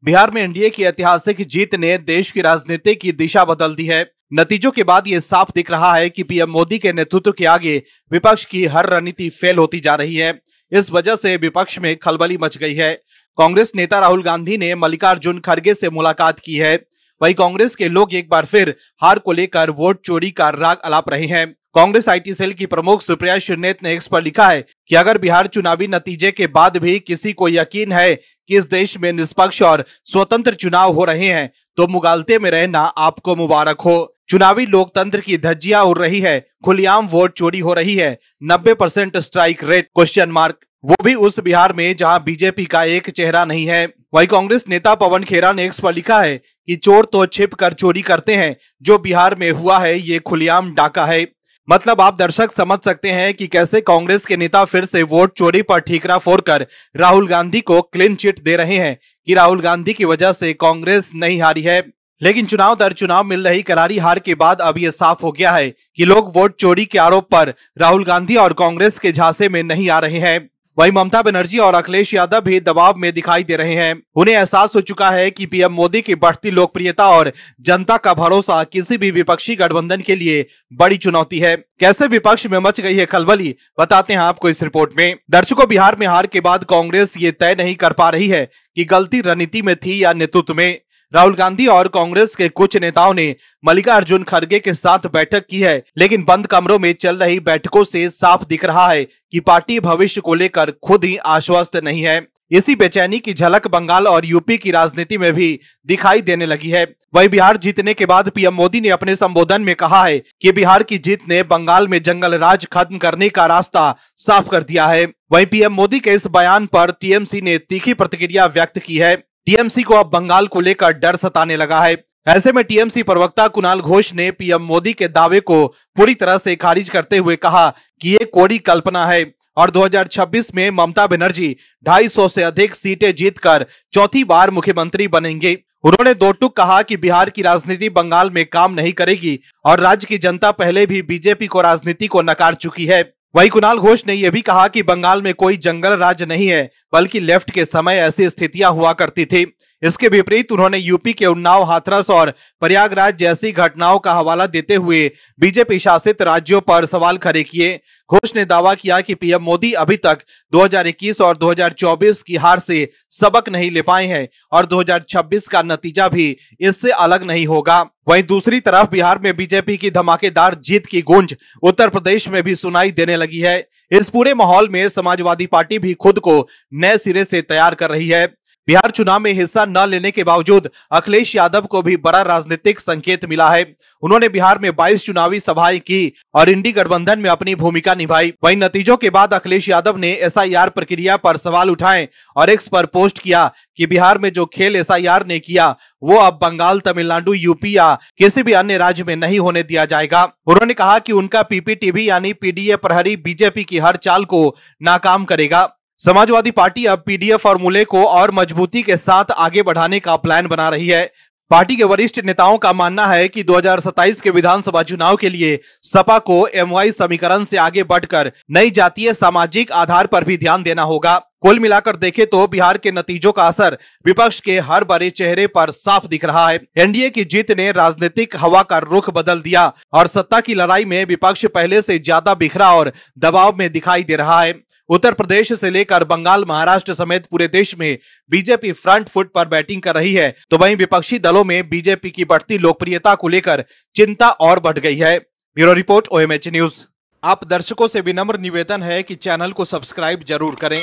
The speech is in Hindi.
बिहार में एनडीए की ऐतिहासिक जीत ने देश की राजनीति की दिशा बदल दी है। नतीजों के बाद ये साफ दिख रहा है कि पीएम मोदी के नेतृत्व के आगे विपक्ष की हर रणनीति फेल होती जा रही है। इस वजह से विपक्ष में खलबली मच गई है। कांग्रेस नेता राहुल गांधी ने मल्लिकार्जुन खड़गे से मुलाकात की है। वहीं कांग्रेस के लोग एक बार फिर हार को लेकर वोट चोरी का राग अलाप रहे हैं। कांग्रेस आईटी सेल की प्रमुख सुप्रिया श्रीनेत ने एक्स पर लिखा है कि अगर बिहार चुनावी नतीजे के बाद भी किसी को यकीन है कि इस देश में निष्पक्ष और स्वतंत्र चुनाव हो रहे हैं तो मुगालते में रहना आपको मुबारक हो। चुनावी लोकतंत्र की धज्जियां उड़ रही है, खुलेआम वोट चोरी हो रही है, 90% स्ट्राइक रेट ? वो भी उस बिहार में जहां बीजेपी का एक चेहरा नहीं है। वहीं कांग्रेस नेता पवन खेरा ने एक्स पर लिखा है कि चोर तो छिप कर चोरी करते हैं, जो बिहार में हुआ है ये खुलेआम डाका है। मतलब आप दर्शक समझ सकते हैं कि कैसे कांग्रेस के नेता फिर से वोट चोरी पर ठीकरा फोड़कर राहुल गांधी को क्लीन चिट दे रहे हैं कि राहुल गांधी की वजह से कांग्रेस नहीं हारी है। लेकिन चुनाव दर चुनाव मिल रही करारी हार के बाद अब ये साफ हो गया है कि लोग वोट चोरी के आरोप पर राहुल गांधी और कांग्रेस के झांसे में नहीं आ रहे हैं। वहीं ममता बनर्जी और अखिलेश यादव भी दबाव में दिखाई दे रहे हैं। उन्हें एहसास हो चुका है कि पीएम मोदी की बढ़ती लोकप्रियता और जनता का भरोसा किसी भी विपक्षी गठबंधन के लिए बड़ी चुनौती है। कैसे विपक्ष में मच गई है खलबली, बताते हैं आपको इस रिपोर्ट में। दर्शकों, बिहार में हार के बाद कांग्रेस ये तय नहीं कर पा रही है कि गलती रणनीति में थी या नेतृत्व में। राहुल गांधी और कांग्रेस के कुछ नेताओं ने मल्लिकार्जुन खड़गे के साथ बैठक की है, लेकिन बंद कमरों में चल रही बैठकों से साफ दिख रहा है कि पार्टी भविष्य को लेकर खुद ही आश्वस्त नहीं है। इसी बेचैनी की झलक बंगाल और यूपी की राजनीति में भी दिखाई देने लगी है। वहीं बिहार जीतने के बाद पीएम मोदी ने अपने संबोधन में कहा है कि बिहार की जीत ने बंगाल में जंगल राज खत्म करने का रास्ता साफ कर दिया है। वहीं पीएम मोदी के इस बयान पर टीएमसी ने तीखी प्रतिक्रिया व्यक्त की है। टीएमसी को अब बंगाल को लेकर डर सताने लगा है। ऐसे में टीएमसी प्रवक्ता कुणाल घोष ने पीएम मोदी के दावे को पूरी तरह से खारिज करते हुए कहा कि ये कोरी कल्पना है और 2026 में ममता बनर्जी 250 से अधिक सीटें जीतकर चौथी बार मुख्यमंत्री बनेंगे। उन्होंने दो टूक कहा कि बिहार की राजनीति बंगाल में काम नहीं करेगी और राज्य की जनता पहले भी बीजेपी को राजनीति को नकार चुकी है। वहीं कुणाल घोष ने यह भी कहा कि बंगाल में कोई जंगल राज नहीं है, बल्कि लेफ्ट के समय ऐसी स्थितियां हुआ करती थी। इसके विपरीत उन्होंने यूपी के उन्नाव, हाथरस और प्रयागराज जैसी घटनाओं का हवाला देते हुए बीजेपी शासित राज्यों पर सवाल खड़े किए। घोष ने दावा किया कि पीएम मोदी अभी तक 2021 और 2024 की हार से सबक नहीं ले पाए हैं और 2026 का नतीजा भी इससे अलग नहीं होगा। वहीं दूसरी तरफ बिहार में बीजेपी की धमाकेदार जीत की गूंज उत्तर प्रदेश में भी सुनाई देने लगी है। इस पूरे माहौल में समाजवादी पार्टी भी खुद को नए सिरे से तैयार कर रही है। बिहार चुनाव में हिस्सा न लेने के बावजूद अखिलेश यादव को भी बड़ा राजनीतिक संकेत मिला है। उन्होंने बिहार में 22 चुनावी सभाएं की और इंडी गठबंधन में अपनी भूमिका निभाई। वहीं नतीजों के बाद अखिलेश यादव ने एसआईआर प्रक्रिया पर सवाल उठाए और एक्स पर पोस्ट किया कि बिहार में जो खेल एसआईआर ने किया वो अब बंगाल, तमिलनाडु, यूपी या किसी भी अन्य राज्य में नहीं होने दिया जाएगा। उन्होंने कहा कि उनका पीपीटीबी यानी पीडीए प्रहरी बीजेपी की हर चाल को नाकाम करेगा। समाजवादी पार्टी अब पीडीए फॉर्मूले को और मजबूती के साथ आगे बढ़ाने का प्लान बना रही है। पार्टी के वरिष्ठ नेताओं का मानना है कि 2027 के विधानसभा चुनाव के लिए सपा को एमवाई समीकरण से आगे बढ़कर नई जातीय सामाजिक आधार पर भी ध्यान देना होगा। कुल मिलाकर देखें तो बिहार के नतीजों का असर विपक्ष के हर बड़े चेहरे पर साफ दिख रहा है। एनडीए की जीत ने राजनीतिक हवा का रुख बदल दिया और सत्ता की लड़ाई में विपक्ष पहले से ज्यादा बिखरा और दबाव में दिखाई दे रहा है। उत्तर प्रदेश से लेकर बंगाल, महाराष्ट्र समेत पूरे देश में बीजेपी फ्रंट फुट पर बैटिंग कर रही है, तो वहीं विपक्षी दलों में बीजेपी की बढ़ती लोकप्रियता को लेकर चिंता और बढ़ गई है। Bureau report, OMH news. आप दर्शकों से विनम्र निवेदन है कि चैनल को सब्सक्राइब जरूर करें